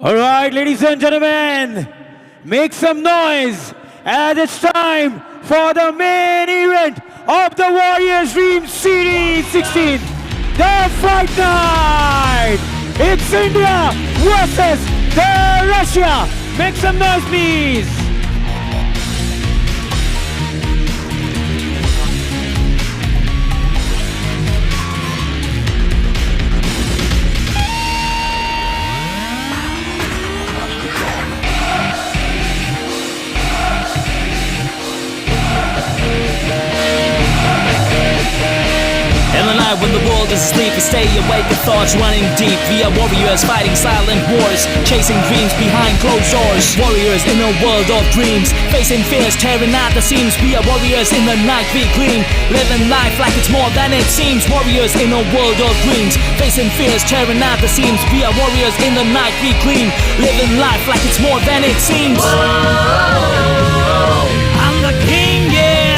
All right, ladies and gentlemen, make some noise as it's time for the main event of the Warriors Dream Series 16, the Fight Night. It's India versus the Russia. Make some noise, please. When the world is asleep, we stay awake with thoughts running deep. We are warriors fighting silent wars, chasing dreams behind closed doors. Warriors in a world of dreams, facing fears, tearing at the seams. We are warriors in the night we gleam, living life like it's more than it seems. Warriors in a world of dreams, facing fears, tearing at the seams. We are warriors in the night we gleam, living life like it's more than it seems. Whoa, I'm the king, yeah.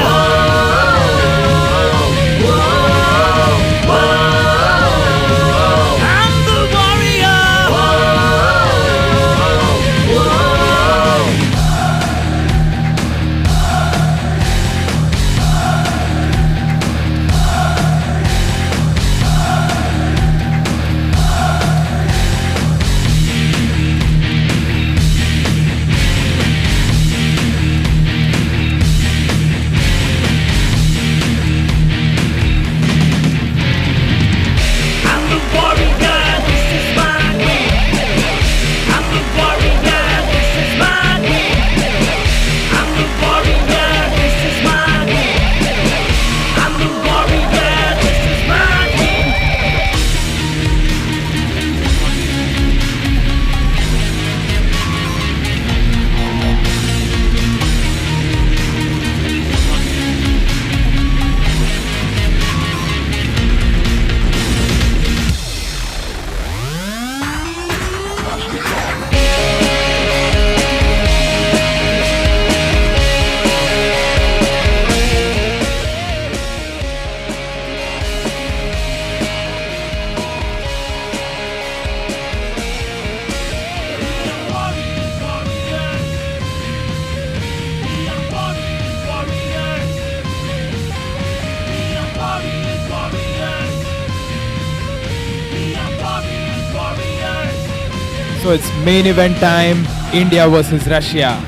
So it's main event time, India versus Russia.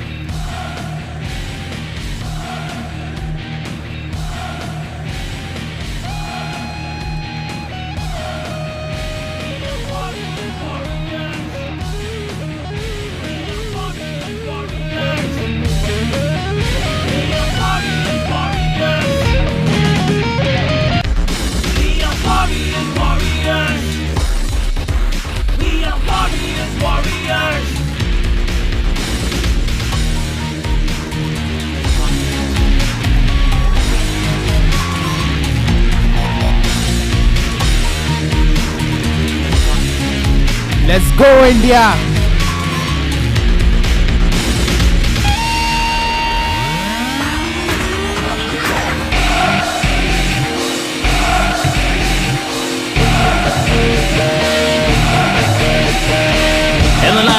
Let's go, India!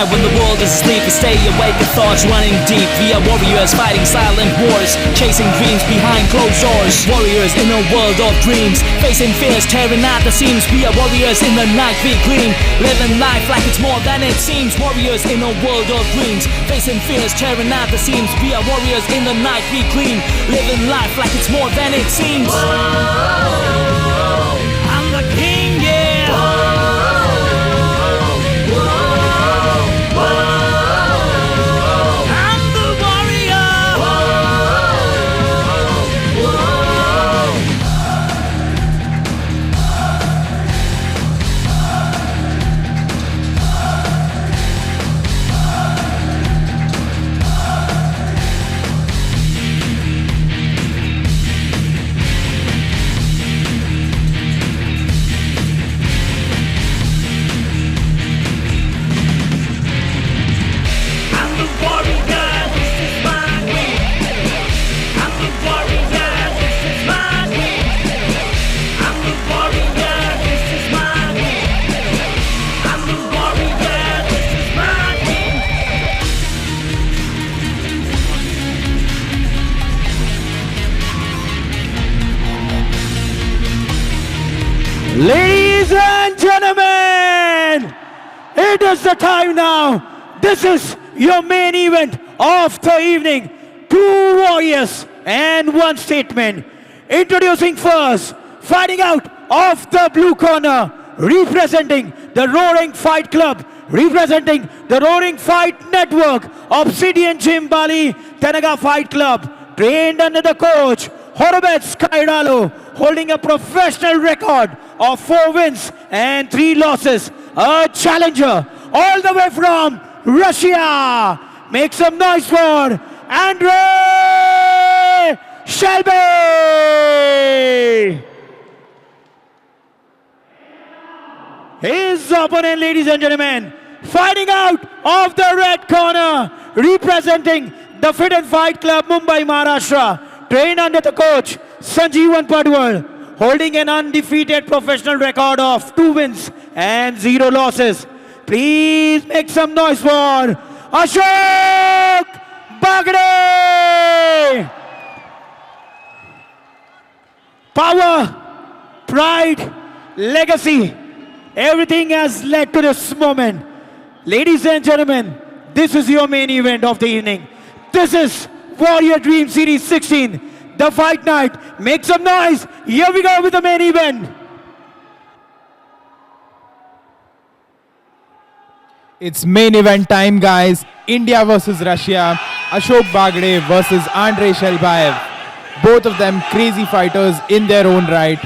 When the world is asleep, we stay awake with thoughts running deep. We are warriors fighting silent wars, chasing dreams behind closed doors. Warriors in a world of dreams, facing fears, tearing at the seams. We are warriors in the night we gleam, living life like it's more than it seems. Warriors in a world of dreams, facing fears, tearing at the seams. We are warriors in the night we gleam, living life like it's more than it seems. Whoa, I'm the king, yeah. Ladies and gentlemen, it is the time now. This is your main event of the evening. Two warriors and one statement. Introducing first, fighting out of the blue corner, representing the Roaring Fight Club, representing the Roaring Fight Network, Obsidian Gym Bali, Tenaga Fight Club, trained under the coach Horobet Skyralo, holding a professional record of 4 wins and 3 losses. A challenger all the way from Russia. Make some noise for Andrei Shelby. His opponent, ladies and gentlemen, fighting out of the red corner, representing the Fit and Fight Club, Mumbai, Maharashtra, trained under the coach Sanjeevan Padwal, holding an undefeated professional record of 2 wins and 0 losses. Please make some noise for Ashok Bagre. Power, pride, legacy, everything has led to this moment. Ladies and gentlemen, this is your main event of the evening. This is Warrior Dream Series 16, the fight night. Make some noise. Here we go with the main event. It's main event time, guys. India versus Russia. Ashok Bagre versus Andrei Shelbaev. Both of them crazy fighters in their own right.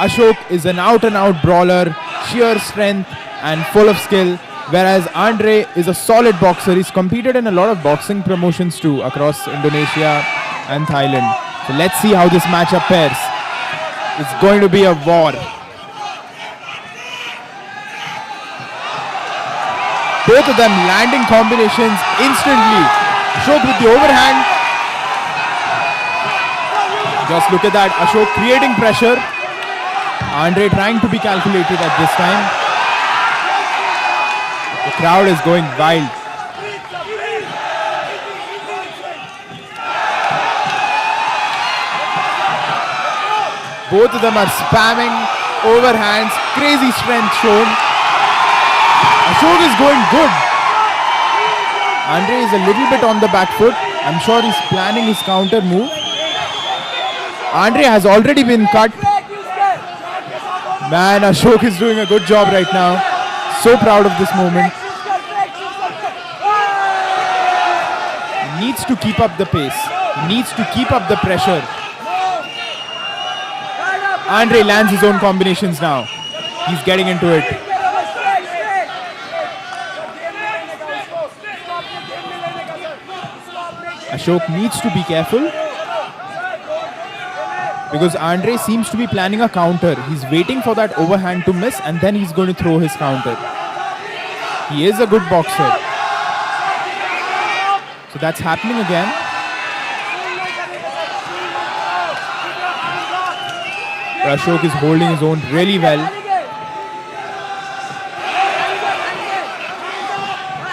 Ashok is an out-and-out brawler, sheer strength and full of skill, whereas Andrei is a solid boxer. He's competed in a lot of boxing promotions too across Indonesia and Thailand. So let's see how this matchup pairs. It's going to be a war. Both of them landing combinations instantly. Ashok with the overhand. Just look at that. Ashok creating pressure. Andrei trying to be calculated at this time. The crowd is going wild. Both of them are spamming overhands. Crazy strength shown. Ashok is going good. Andrei is a little bit on the back foot. I'm sure he's planning his counter move. Andrei has already been cut. Man, Ashok is doing a good job right now. So proud of this moment. He needs to keep up the pace. He needs to keep up the pressure. Andrei lands his own combinations now. He's getting into it. Ashok needs to be careful because Andrei seems to be planning a counter. He's waiting for that overhand to miss and then he's going to throw his counter. He is a good boxer. So that's happening again. But Ashok is holding his own really well.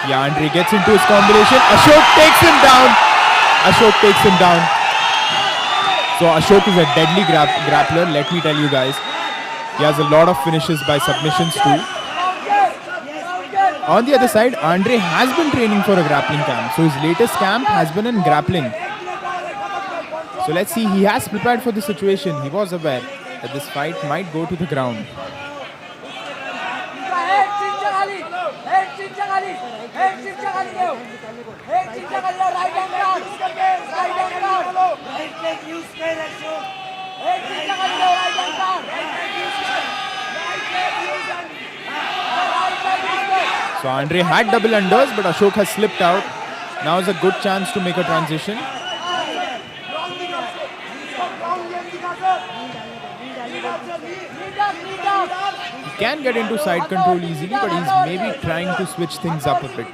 Yeah, Andrei gets into his combination. Ashok takes him down. Ashok takes him down. So Ashok is a deadly grappler, let me tell you guys. He has a lot of finishes by submissions too. On the other side, Andrei has been training for a grappling camp. So his latest camp has been in grappling. So let's see, he has prepared for the situation. He was aware that this fight might go to the ground. So Andrei had double unders, but Ashok has slipped out. Now is a good chance to make a transition. He can get into side control easily, but he's maybe trying to switch things up a bit.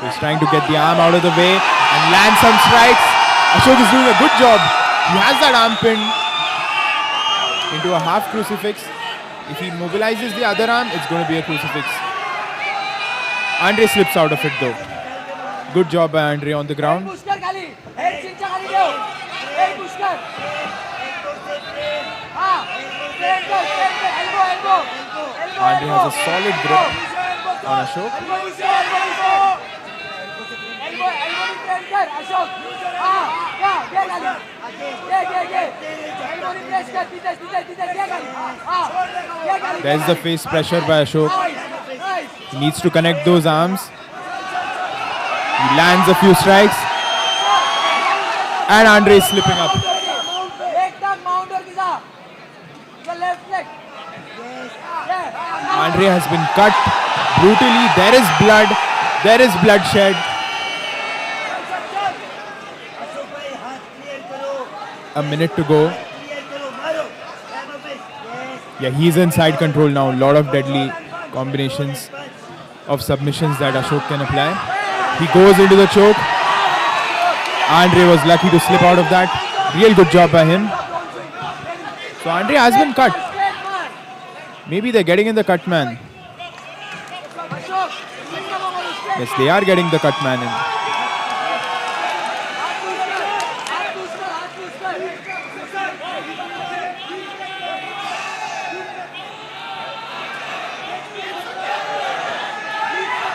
So he's trying to get the arm out of the way and land some strikes. Ashok is doing a good job. He has that arm pinned into a half crucifix. If he mobilizes the other arm, it's going to be a crucifix. Andrei slips out of it though. Good job by Andre on the ground. Push कर खाली head चिंचा खाली ठेव head push कर हां straight कर elbow elbow Andre has a solid grip on Ashok. Elbow straight कर अशोक हां क्या ये खाली ये एल्बो प्रेस कर सीधे ये खाली हां ये खाली There's the face pressure by Ashok. He needs to connect those arms. He lands a few strikes. And Andre is slipping up. एक तक माउंट और किसा the left leg Andre has been cut brutally. There is blood. There is bloodshed. A minute to go. Yeah, he's in side control now. Lot of deadly combinations of submissions that Ashok can apply. He goes into the choke. Andre was lucky to slip out of that. Real good job by him. So Andre has been cut. Maybe they're getting in the cut man. Yes, they are getting the cut man in.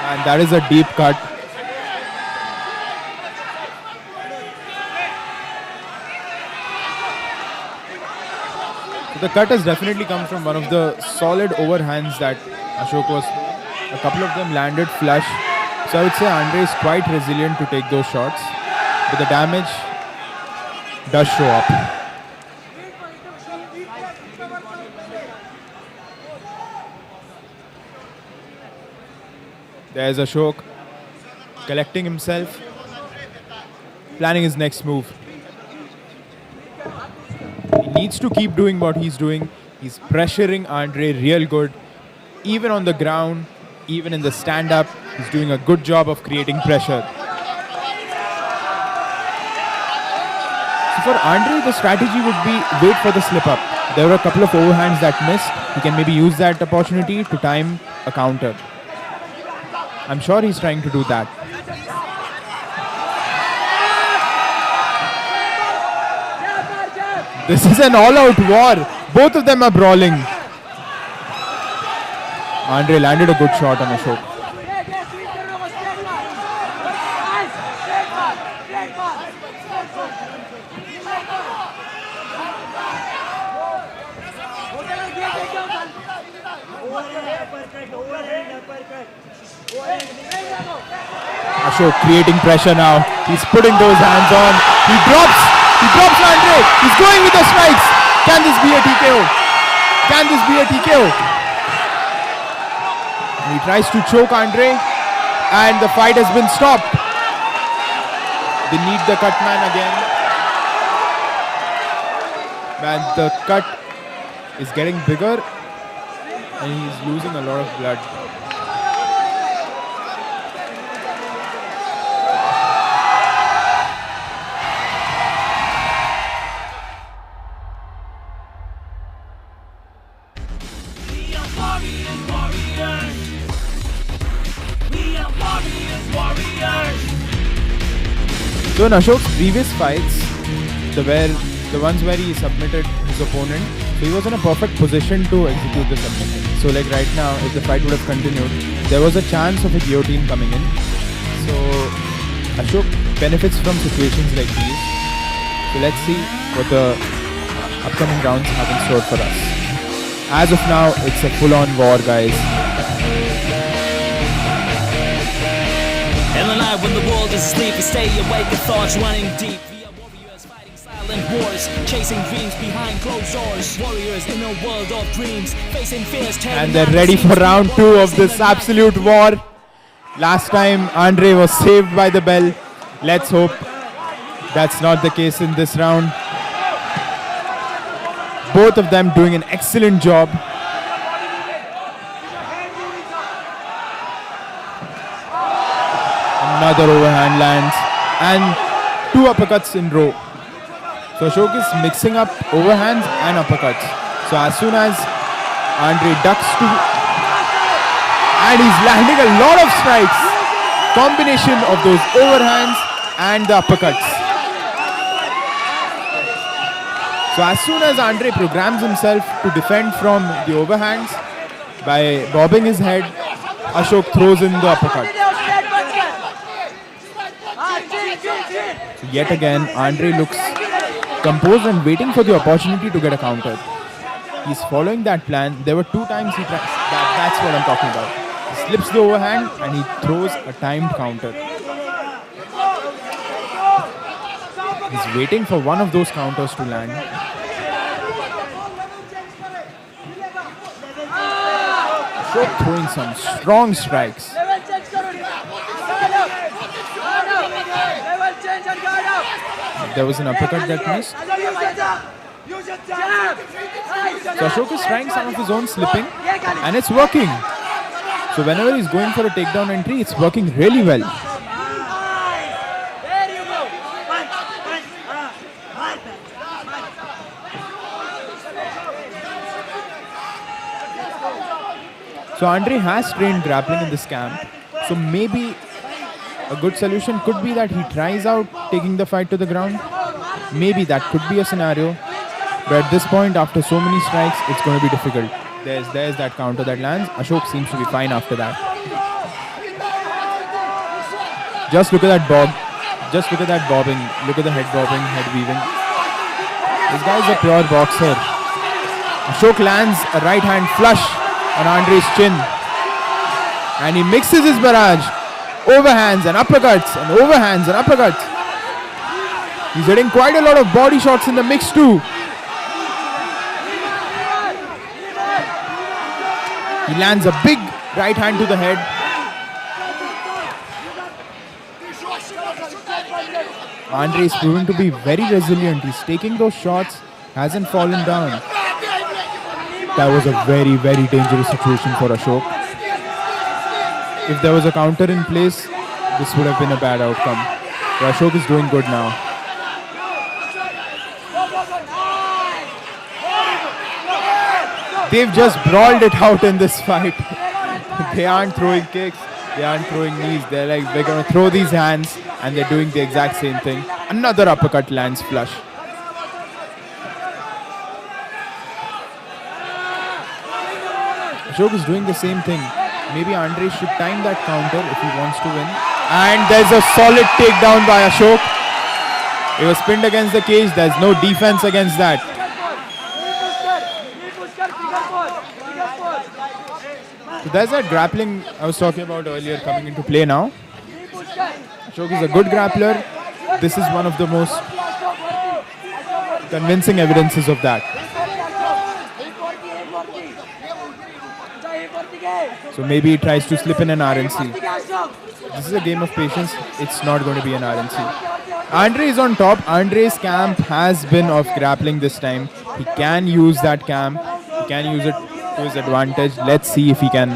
And that is a deep cut. So the cut has definitely come from one of the solid overhands that Ashok was. A couple of them landed flush. So I would say Andre is quite resilient to take those shots. But the damage does show up. There's Ashok collecting himself, planning his next move. He needs to keep doing what he's doing. He's pressuring Andre real good. Even on the ground, even in the stand-up, he's doing a good job of creating pressure. So for Andre, the strategy would be wait for the slip-up. There were a couple of overhands that missed. He can maybe use that opportunity to time a counter. I'm sure he's trying to do that. This is an all-out war. Both of them are brawling. Andre landed a good shot on Ashok. Ashok creating pressure now. He's putting those hands on. He drops Andre. He's going with the strikes. Can this be a TKO? Can this be a TKO? And he tries to choke Andre, and the fight has been stopped. They need the cut man again. Man, the cut is getting bigger, and he's losing a lot of blood. So in Ashok's previous fights, the ones where he submitted his opponent, so he was in a perfect position to execute the submission. So like right now, if the fight would have continued, there was a chance of a guillotine coming in. So Ashok benefits from situations like these. So let's see what the upcoming rounds have in store for us. As of now, it's a full-on war, guys. In the night when the world is asleep, we stay awake and thoughts running deep. We are warriors fighting silent wars, chasing dreams behind closed doors. Warriors in a world of dreams, facing fears. And they're ready for round 2 of this absolute war. Last time Andre was saved by the bell. Let's hope that's not the case in this round. Both of them doing an excellent job. Another overhand lands and 2 uppercuts in row. So Ashok is mixing up overhands and uppercuts. So as soon as Andre ducks to, and he's landing a lot of strikes. combination of those overhands and the uppercuts. So as soon as Andre programs himself to defend from the overhands by bobbing his head, Ashok throws in the uppercut. So yet again, Andre looks composed and waiting for the opportunity to get a counter. He's following that plan. There were 2 times he tried. That's what I'm talking about. He slips the overhand and he throws a timed counter. He's waiting for one of those counters to land. Ashok throwing some strong strikes. There was an uppercut that missed. So Ashok is trying some of his own slipping and it's working. So whenever he's going for a takedown entry, it's working really well. So Andre has trained grappling in this camp. So maybe a good solution could be that he tries out taking the fight to the ground. Maybe that could be a scenario. But at this point, after so many strikes, it's going to be difficult. There's that counter that lands. Ashok seems to be fine after that. Just look at that bob. Just look at that bobbing. Look at the head bobbing, head weaving. This guy is a pure boxer. Ashok lands a right hand flush on Andre's chin. And he mixes his barrage. Overhands and uppercuts and overhands and uppercuts. He's hitting quite a lot of body shots in the mix too. He lands a big right hand to the head. Andre is proving to be very resilient. He's taking those shots, hasn't fallen down. That was a very, very dangerous situation for Ashok. If there was a counter in place, this would have been a bad outcome. But Ashok is doing good now. They've just brawled it out in this fight. They aren't throwing kicks, they aren't throwing knees. They're like, we're going to throw these hands, and they're doing the exact same thing. Another uppercut lands flush. Ashok is doing the same thing. Maybe Andre should time that counter if he wants to win. And there's a solid takedown by Ashok. He was pinned against the cage. There's no defense against that. So there's that grappling I was talking about earlier coming into play now. Ashok is a good grappler. This is one of the most convincing evidences of that. So maybe he tries to slip in an RNC. This is a game of patience. It's not going to be an RNC. Andre is on top. Andre's camp has been of grappling this time. He can use that camp. He can use it to his advantage. Let's see if he can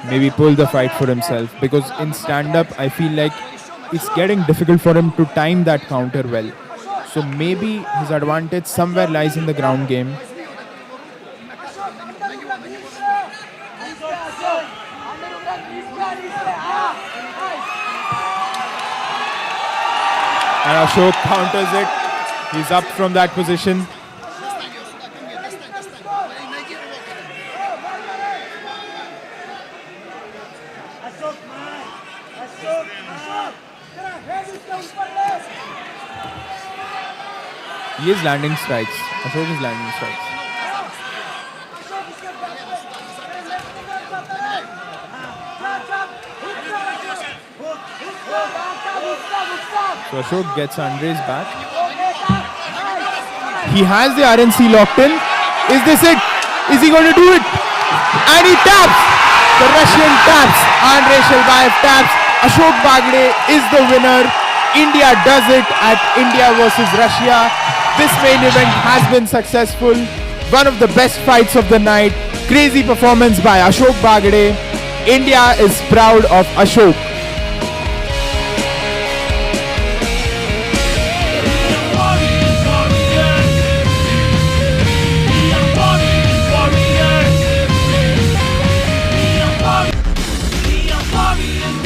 maybe pull the fight for himself. Because in stand-up, I feel like it's getting difficult for him to time that counter well. So maybe his advantage somewhere lies in the ground game. And Ashok counters it. He's up from that position. He is landing strikes. Ashok is landing strikes. So Ashok gets Andre's back. He has the RNC locked in. Is this it? Is he going to do it? And he taps! The Russian taps. Andre Shelbayev taps. Ashok Bagde is the winner. India does it at India versus Russia. This main event has been successful. One of the best fights of the night. Crazy performance by Ashok Bagde. India is proud of Ashok. Warrior.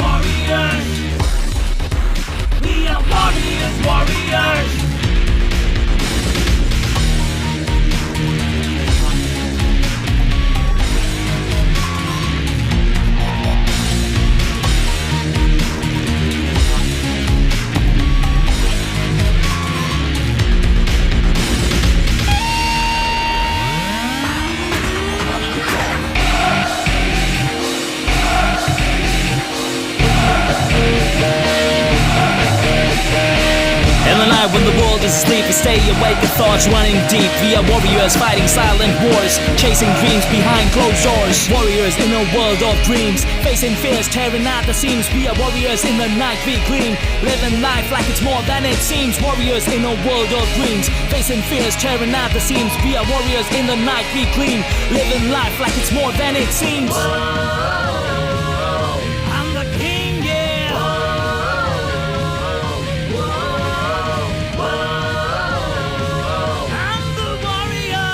is asleep, we stay awake with thoughts running deep. We are warriors fighting silent wars, chasing dreams behind closed doors. Warriors in a world of dreams, facing fears, tearing at the seams. We are warriors in the night we gleam, living life like it's more than it seems. Warriors in a world of dreams, facing fears, tearing at the seams. We are warriors in the night we gleam, living life like it's more than it seems. I'm the king, yeah. I'm the warrior.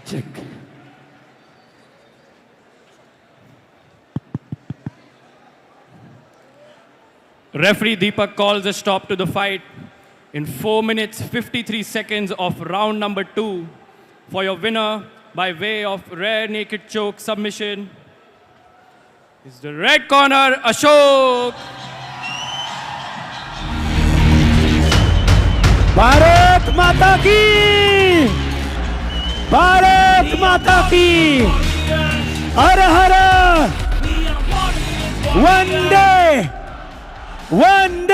Check. Referee Deepak calls a stop to the fight in 4 minutes 53 seconds of round number 2 for your winner by way of rear naked choke submission is the red corner Ashok. Bharat माता की, भारत माता की, हर हर वंदे वंदे।